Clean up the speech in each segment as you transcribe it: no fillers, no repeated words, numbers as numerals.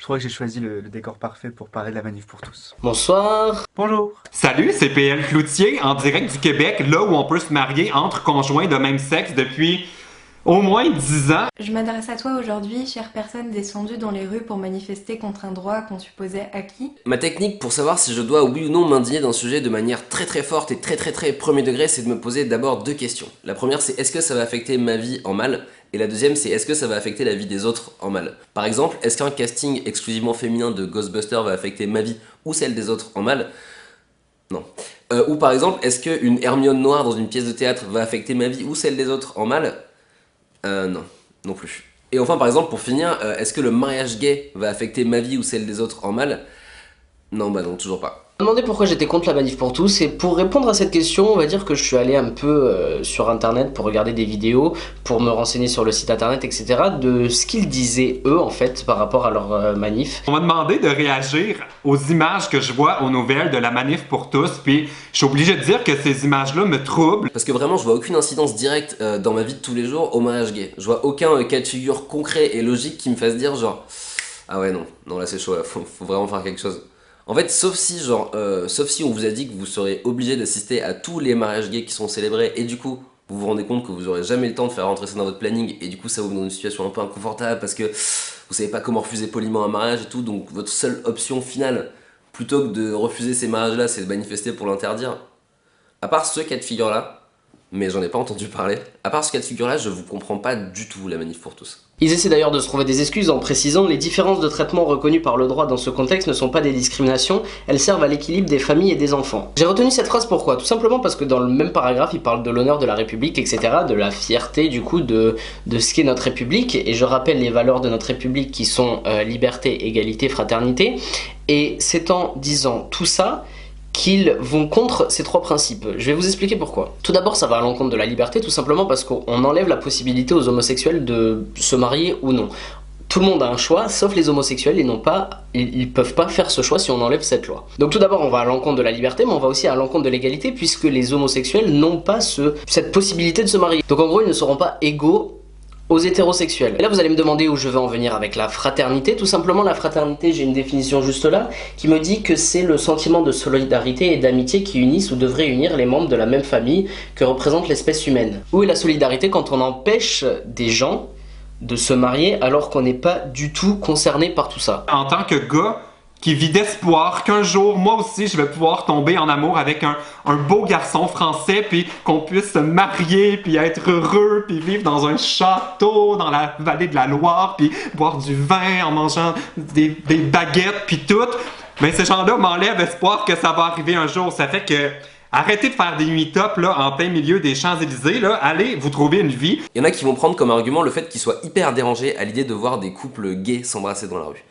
crois que j'ai choisi le décor parfait pour parler de la manif pour tous. Bonsoir. Bonjour. Salut, c'est PL Cloutier, en direct du Québec, là où on peut se marier entre conjoints de même sexe depuis au moins 10 ans. Je m'adresse à toi aujourd'hui, chère personne descendue dans les rues pour manifester contre un droit qu'on supposait acquis. Ma technique pour savoir si je dois oui ou non m'indigner d'un sujet de manière très forte et très premier degré, c'est de me poser d'abord deux questions. La première, c'est est-ce que ça va affecter ma vie en mal? Et la deuxième, c'est est-ce que ça va affecter la vie des autres en mal? Par exemple, est-ce qu'un casting exclusivement féminin de Ghostbusters va affecter ma vie ou celle des autres en mal? Non. Ou par exemple, est-ce qu'une Hermione noire dans une pièce de théâtre va affecter ma vie ou celle des autres en mal? Non, non plus. Et enfin, par exemple, pour finir, est-ce que le mariage gay va affecter ma vie ou celle des autres en mal? Non, bah non, toujours pas. Je me demandais pourquoi j'étais contre la manif pour tous, et pour répondre à cette question, on va dire que je suis allé un peu sur internet pour regarder des vidéos, pour me renseigner sur le site internet, etc. de ce qu'ils disaient eux en fait par rapport à leur manif. On m'a demandé de réagir aux images que je vois aux nouvelles de la manif pour tous, puis je suis obligé de dire que ces images-là me troublent. Parce que vraiment, je vois aucune incidence directe dans ma vie de tous les jours au mariage gay. Je vois aucun cas de figure concret et logique qui me fasse dire genre ah ouais non là c'est chaud, là, faut vraiment faire quelque chose. En fait, sauf si on vous a dit que vous serez obligé d'assister à tous les mariages gays qui sont célébrés et du coup, vous vous rendez compte que vous aurez jamais le temps de faire rentrer ça dans votre planning et du coup, ça vous met dans une situation un peu inconfortable parce que vous savez pas comment refuser poliment un mariage et tout, donc votre seule option finale, plutôt que de refuser ces mariages-là, c'est de manifester pour l'interdire. À part ce cas de figure-là, mais j'en ai pas entendu parler, à part ce cas de figure-là, je vous comprends pas du tout la manif pour tous. Ils essaient d'ailleurs de se trouver des excuses en précisant les différences de traitement reconnues par le droit dans ce contexte ne sont pas des discriminations, elles servent à l'équilibre des familles et des enfants. J'ai retenu cette phrase pourquoi? Tout simplement parce que dans le même paragraphe, ils parlent de l'honneur de la République, etc., de la fierté du coup de ce qu'est notre République, et je rappelle les valeurs de notre République qui sont liberté, égalité, fraternité, et c'est en disant tout ça qu'ils vont contre ces trois principes. Je vais vous expliquer pourquoi. Tout d'abord, ça va à l'encontre de la liberté, tout simplement parce qu'on enlève la possibilité aux homosexuels de se marier ou non. Tout le monde a un choix, sauf les homosexuels, ils peuvent pas faire ce choix si on enlève cette loi. Donc tout d'abord, on va à l'encontre de la liberté, mais on va aussi à l'encontre de l'égalité, puisque les homosexuels n'ont pas cette possibilité de se marier. Donc en gros, ils ne seront pas égaux aux hétérosexuels. Et là vous allez me demander où je veux en venir avec la fraternité. Tout simplement la fraternité, j'ai une définition juste là, qui me dit que c'est le sentiment de solidarité et d'amitié qui unissent ou devraient unir les membres de la même famille que représente l'espèce humaine. Où est la solidarité quand on empêche des gens de se marier alors qu'on n'est pas du tout concerné par tout ça? En tant que gars qui vit d'espoir qu'un jour, moi aussi, je vais pouvoir tomber en amour avec un beau garçon français, puis qu'on puisse se marier, puis être heureux, puis vivre dans un château dans la vallée de la Loire, puis boire du vin en mangeant des baguettes, puis tout. Mais ces gens-là m'enlèvent espoir que ça va arriver un jour. Ça fait que arrêtez de faire des meet-up là en plein milieu des Champs-Élysées, là. Allez vous trouver une vie. Il y en a qui vont prendre comme argument le fait qu'ils soient hyper dérangés à l'idée de voir des couples gays s'embrasser dans la rue.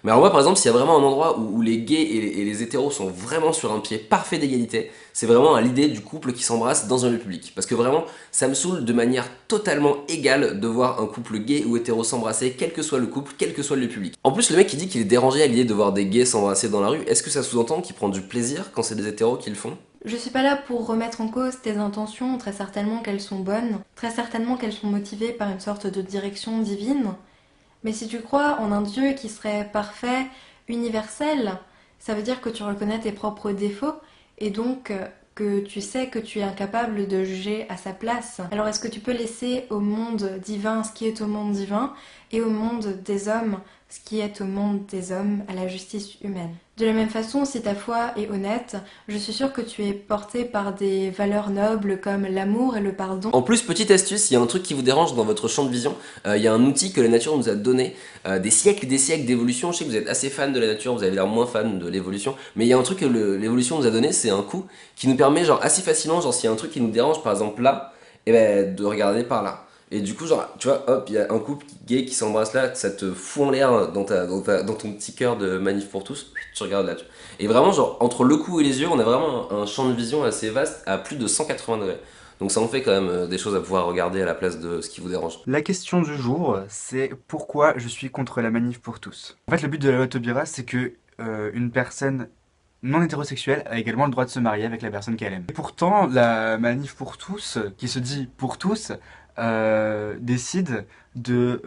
Mais alors moi par exemple, s'il y a vraiment un endroit où les gays et les hétéros sont vraiment sur un pied parfait d'égalité, c'est vraiment à l'idée du couple qui s'embrasse dans un lieu public. Parce que vraiment, ça me saoule de manière totalement égale de voir un couple gay ou hétéro s'embrasser, quel que soit le couple, quel que soit le lieu public. En plus, le mec qui dit qu'il est dérangé à l'idée de voir des gays s'embrasser dans la rue, est-ce que ça sous-entend qu'il prend du plaisir quand c'est des hétéros qui le font? Je suis pas là pour remettre en cause tes intentions, très certainement qu'elles sont bonnes, très certainement qu'elles sont motivées par une sorte de direction divine. Mais si tu crois en un Dieu qui serait parfait, universel, ça veut dire que tu reconnais tes propres défauts et donc que tu sais que tu es incapable de juger à sa place. Alors est-ce que tu peux laisser au monde divin ce qui est au monde divin et au monde des hommes ce qui est au monde des hommes, à la justice humaine? De la même façon, si ta foi est honnête, je suis sûre que tu es porté par des valeurs nobles comme l'amour et le pardon. En plus, petite astuce, il y a un truc qui vous dérange dans votre champ de vision, il y a un outil que la nature nous a donné, des siècles et des siècles d'évolution. Je sais que vous êtes assez fan de la nature, vous avez l'air moins fan de l'évolution, mais il y a un truc que l'évolution nous a donné, c'est un coup qui nous permet genre assez facilement, genre s'il y a un truc qui nous dérange par exemple là, et ben de regarder par là. Et du coup, genre, tu vois, hop, il y a un couple gay qui s'embrasse là, ça te fout en l'air dans ton petit cœur de manif pour tous, tu regardes là. Et vraiment, genre, entre le cou et les yeux, on a vraiment un champ de vision assez vaste à plus de 180 degrés. Donc ça en fait quand même des choses à pouvoir regarder à la place de ce qui vous dérange. La question du jour, c'est pourquoi je suis contre la manif pour tous. En fait, le but de la loi Taubira, c'est que une personne non hétérosexuelle a également le droit de se marier avec la personne qu'elle aime. Et pourtant, la manif pour tous, qui se dit pour tous, décide que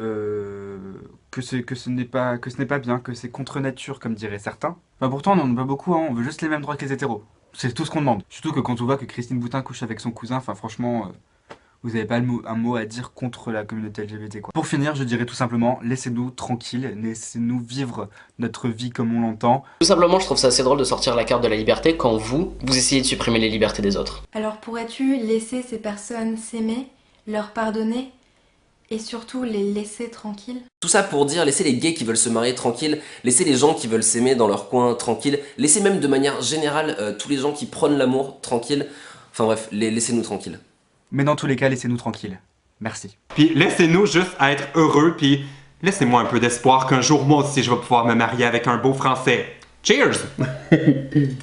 ce n'est pas bien, que c'est contre nature, comme diraient certains. Enfin, pourtant, on n'en a pas beaucoup, hein, on veut juste les mêmes droits que les hétéros. C'est tout ce qu'on demande. Surtout que quand on voit que Christine Boutin couche avec son cousin, enfin franchement, vous n'avez pas un mot à dire contre la communauté LGBT, quoi. Pour finir, je dirais tout simplement, laissez-nous tranquilles, laissez-nous vivre notre vie comme on l'entend. Tout simplement, je trouve ça assez drôle de sortir la carte de la liberté quand vous essayez de supprimer les libertés des autres. Alors pourrais-tu laisser ces personnes s'aimer, leur pardonner et surtout les laisser tranquilles? Tout ça pour dire, laissez les gays qui veulent se marier tranquilles, laissez les gens qui veulent s'aimer dans leur coin tranquilles, laissez même de manière générale tous les gens qui prônent l'amour tranquilles. Enfin bref, laissez-nous tranquilles. Mais dans tous les cas, laissez-nous tranquilles. Merci. Puis laissez-nous juste être heureux, puis laissez-moi un peu d'espoir qu'un jour moi aussi je vais pouvoir me marier avec un beau Français. Cheers!